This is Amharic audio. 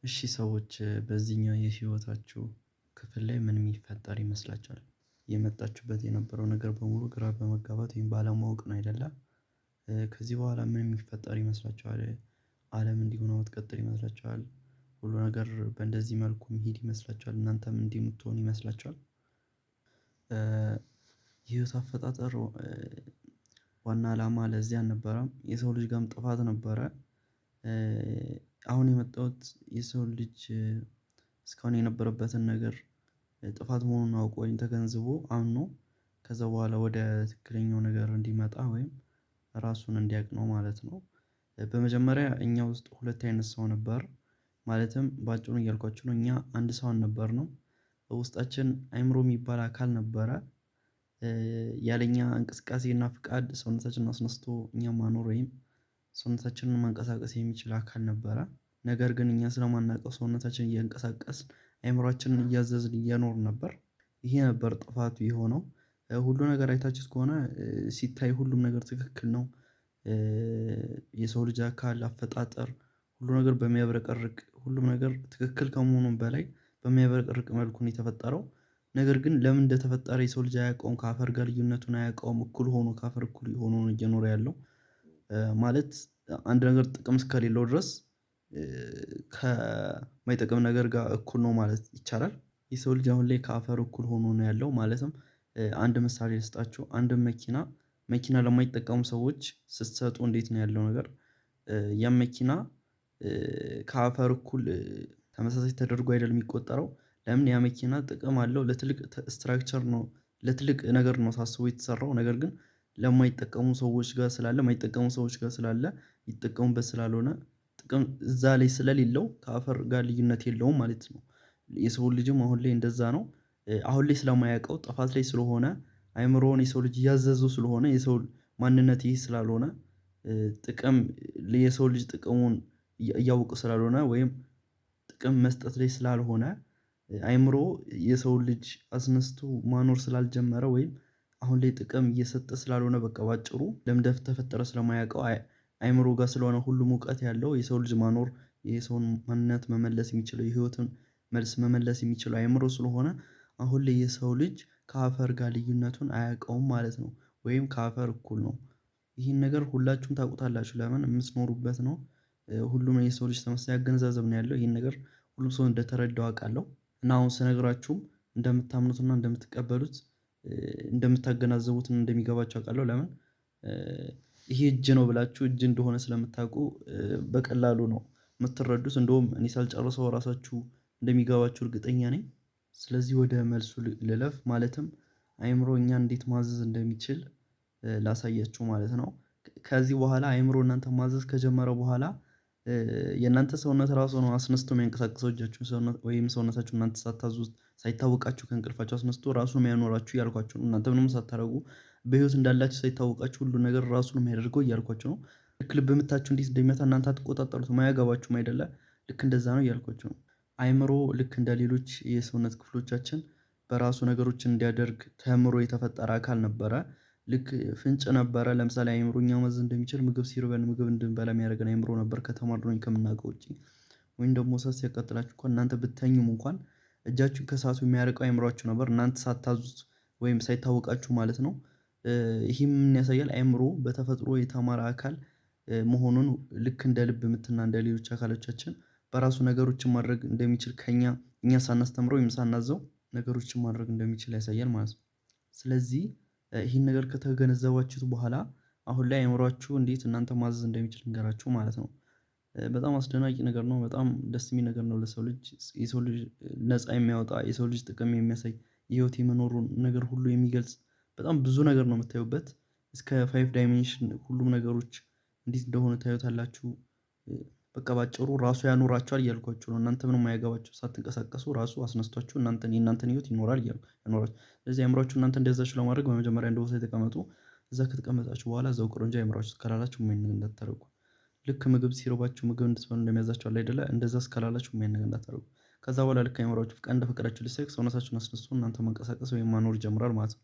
እሺ ሰዎች በዚህኛው የህይወታችሁ ክፍል ላይ ምን የሚፈጠር ይመስላችኋል? የመጣችሁበት የነበረው ነገር በሙሉ ግራ በመጋባት ወይም ባለማወቅ ነው አይደለ? ከዚህ በኋላ ምን የሚፈጠር ይመስላችኋል? አለም እንዲህ ሆና የምትቀጥል ይመስላችኋል? ሁሉ ነገር በእንደዚህ መልኩ መሄድ ይመስላችኋል? እናንተም እንዲህ የምትሆኑ ይመስላችኋል? የህይወት አፈጣጠር ዋና አላማ ለዚህ አልነበረም። የሰው ልጅ ጋርም ጥፋት ነበረ። አሁን የመጣሁት የሰው ልጅ እስካሁን የነበረበትን ነገር ጥፋት መሆኑን አውቆ ወይም ተገንዝቦ አምኖ ከዛ በኋላ ወደ ትክክለኛው ነገር እንዲመጣ ወይም ራሱን እንዲያውቅ ነው ማለት ነው። በመጀመሪያ እኛ ውስጥ ሁለት አይነት ሰው ነበር። ማለትም በአጭሩ እያልኳችሁ ነው እኛ አንድ ሰው አልነበርንም። በውስጣችን አእምሮ የሚባል አካል ነበረ። ያለኛ እንቅስቃሴና ፍቃድ ሰውነታችንን አስነስቶ እኛን ማኖር ወይም ሰውነታችንን ማንቀሳቀስ የሚችል አካል ነበረ። ነገር ግን እኛ ስለማናውቀው ሰውነታችንን እያንቀሳቀስን አእምሮአችንን እያዘዝን እየኖርን ነበር። ይሄ ነበር ጥፋቱ የሆነው። ሁሉ ነገር አይታችሁት ከሆነ ሲታይ ሁሉም ነገር ትክክል ነው። የሰው ልጅ አካል አፈጣጠር ሁሉ ነገር በሚያብረቀርቅ ሁሉም ነገር ትክክል ከመሆኑም በላይ በሚያብረቀርቅ መልኩ ነው የተፈጠረው። ነገር ግን ለምን እንደተፈጠረ የሰው ልጅ አያውቀውም። ከአፈር ጋር ልዩነቱን አያውቀውም። እኩል ሆኖ ከአፈር እኩል ሆኖ ነው እየኖረ ያለው። ማለት አንድ ነገር ጥቅም እስከሌለው ድረስ ከማይጠቅም ነገር ጋር እኩል ነው ማለት ይቻላል። የሰው ልጅ አሁን ላይ ከአፈር እኩል ሆኖ ነው ያለው። ማለትም አንድ ምሳሌ ልስጣችሁ። አንድን መኪና ለማይጠቀሙ ሰዎች ስትሰጡ እንዴት ነው ያለው ነገር? ያም መኪና ከአፈር እኩል ተመሳሳይ ተደርጎ አይደለም የሚቆጠረው። ለምን ያ መኪና ጥቅም አለው ለትልቅ ስትራክቸር ነው። ለትልቅ ነገር ነው ታስቦ የተሰራው። ነገር ግን ለማይጠቀሙ ሰዎች ጋር ስላለ የማይጠቀሙ ሰዎች ጋር ስላለ ይጠቀሙበት ስላልሆነ ጥቅም እዛ ላይ ስለሌለው ከአፈር ጋር ልዩነት የለውም ማለት ነው። የሰው ልጅም አሁን ላይ እንደዛ ነው። አሁን ላይ ስለማያውቀው ጥፋት ላይ ስለሆነ አይምሮውን የሰው ልጅ እያዘዘው ስለሆነ የሰው ማንነት ይሄ ስላልሆነ ጥቅም የሰው ልጅ ጥቅሙን እያወቀ ስላልሆነ ወይም ጥቅም መስጠት ላይ ስላልሆነ አይምሮ የሰው ልጅ አስነስቶ ማኖር ስላልጀመረ ወይም አሁን ላይ ጥቅም እየሰጠ ስላልሆነ በቃ በአጭሩ ለምን እንደተፈጠረ ስለማያውቀው አይምሮ ጋር ስለሆነ ሁሉም እውቀት ያለው የሰው ልጅ ማኖር የሰውን ማንነት መመለስ የሚችለው የህይወትን መልስ መመለስ የሚችለው አይምሮ ስለሆነ አሁን ላይ የሰው ልጅ ከአፈር ጋር ልዩነቱን አያውቀውም ማለት ነው። ወይም ከአፈር እኩል ነው። ይሄን ነገር ሁላችሁም ታውቁታላችሁ ለምን የምትኖሩበት ነው። ሁሉም የሰው ልጅ ተመሳሳይ አገነዛዘብ ነው ያለው። ይሄን ነገር ሁሉም ሰው እንደተረዳው አውቃለሁ። እና አሁን ስነግራችሁም እንደምታምኑትና እንደምትቀበሉት እንደምታገናዝቡት እንደሚገባችሁ አውቃለሁ። ለምን ይሄ እጅ ነው ብላችሁ እጅ እንደሆነ ስለምታውቁ በቀላሉ ነው የምትረዱት። እንደውም እኔ ሳልጨርሰው ራሳችሁ እንደሚገባችሁ እርግጠኛ ነኝ። ስለዚህ ወደ መልሱ ልለፍ። ማለትም አይምሮ እኛን እንዴት ማዘዝ እንደሚችል ላሳያችሁ ማለት ነው። ከዚህ በኋላ አይምሮ እናንተን ማዘዝ ከጀመረ በኋላ የእናንተ ሰውነት ራሱ ነው አስነስቶ የሚያንቀሳቅሰው እጃችሁን ሰውነት ወይም ሰውነታችሁን እናንተ ሳታዙት ሳይታወቃችሁ ከእንቅልፋችሁ አስነስቶ ራሱ ነው የሚያኖራችሁ እያልኳችሁ ነው። እናንተ ምንም ሳታደርጉ በህይወት እንዳላችሁ ሳይታወቃችሁ ሁሉን ነገር ራሱ ነው የሚያደርገው እያልኳችሁ ነው። ልክ ልብ ምታችሁ እንዴት እንደሚመታ እናንተ አትቆጣጠሩትም አያገባችሁም አይደለ? ልክ እንደዛ ነው እያልኳችሁ ነው። አይምሮ ልክ እንደ ሌሎች የሰውነት ክፍሎቻችን በራሱ ነገሮችን እንዲያደርግ ተምሮ የተፈጠረ አካል ነበረ። ልክ ፍንጭ ነበረ። ለምሳሌ አይምሮ እኛ ማዘዝ እንደሚችል ምግብ ሲርበን ምግብ እንድንበላ የሚያደርገን አይምሮ ነበር ከተማርነው ከምናውቀው ውጪ። ወይም ደግሞ እሳት ሲያቃጥላችሁ እንኳን እናንተ ብትተኙም እንኳን እጃችሁን ከእሳቱ የሚያርቀው አይምሯችሁ ነበር እናንተ ሳታዙት ወይም ሳይታወቃችሁ ማለት ነው። ይህም ምን ያሳያል? አይምሮ በተፈጥሮ የተማረ አካል መሆኑን ልክ እንደ ልብ ምትና እንደ ሌሎች አካሎቻችን በራሱ ነገሮችን ማድረግ እንደሚችል እኛ ሳናስተምረው ወይም ሳናዘው ነገሮችን ማድረግ እንደሚችል ያሳያል ማለት ነው። ስለዚህ ይሄን ነገር ከተገነዘባችሁት በኋላ አሁን ላይ አይምሯችሁ እንዴት እናንተ ማዘዝ እንደሚችል ልንገራችሁ ማለት ነው። በጣም አስደናቂ ነገር ነው። በጣም ደስ የሚል ነገር ነው። ለሰው ልጅ የሰው ልጅ ነፃ የሚያወጣ የሰው ልጅ ጥቅም የሚያሳይ የህይወት የመኖሩን ነገር ሁሉ የሚገልጽ በጣም ብዙ ነገር ነው የምታዩበት። እስከ 5 ዳይሜንሽን ሁሉም ነገሮች እንዴት እንደሆነ ታዩታላችሁ። በቃ በአጭሩ ራሱ ያኖራችኋል እያልኳችሁ ነው። እናንተ ምንም አያገባችሁ ሳትንቀሳቀሱ ራሱ አስነስቷችሁ የእናንተን ህይወት ይኖራል ያኖራል። ስለዚህ አእምሯችሁ እናንተ እንደዛችሁ ለማድረግ በመጀመሪያ እንደ ቦታ ተቀመጡ። እዛ ከተቀመጣችሁ በኋላ እዛው ቅሩ እንጂ አእምሯችሁ እስካላላችሁ የማይሆን ነገር እንዳታደርጉ። ልክ ምግብ ሲርባችሁ ምግብ እንድትበሉ እንደሚያዛችሁ አለ አይደለ? እንደዛ እስካላላችሁ የማይሆን ነገር እንዳታደርጉ። ከዛ በኋላ ልክ አእምሯችሁ ፍቃድ እንደፈቀዳችሁ ልክ ሰውነታችሁን አስነስቶ እናንተ መንቀሳቀስ ወይም ማኖር ይጀምራል ማለት ነው።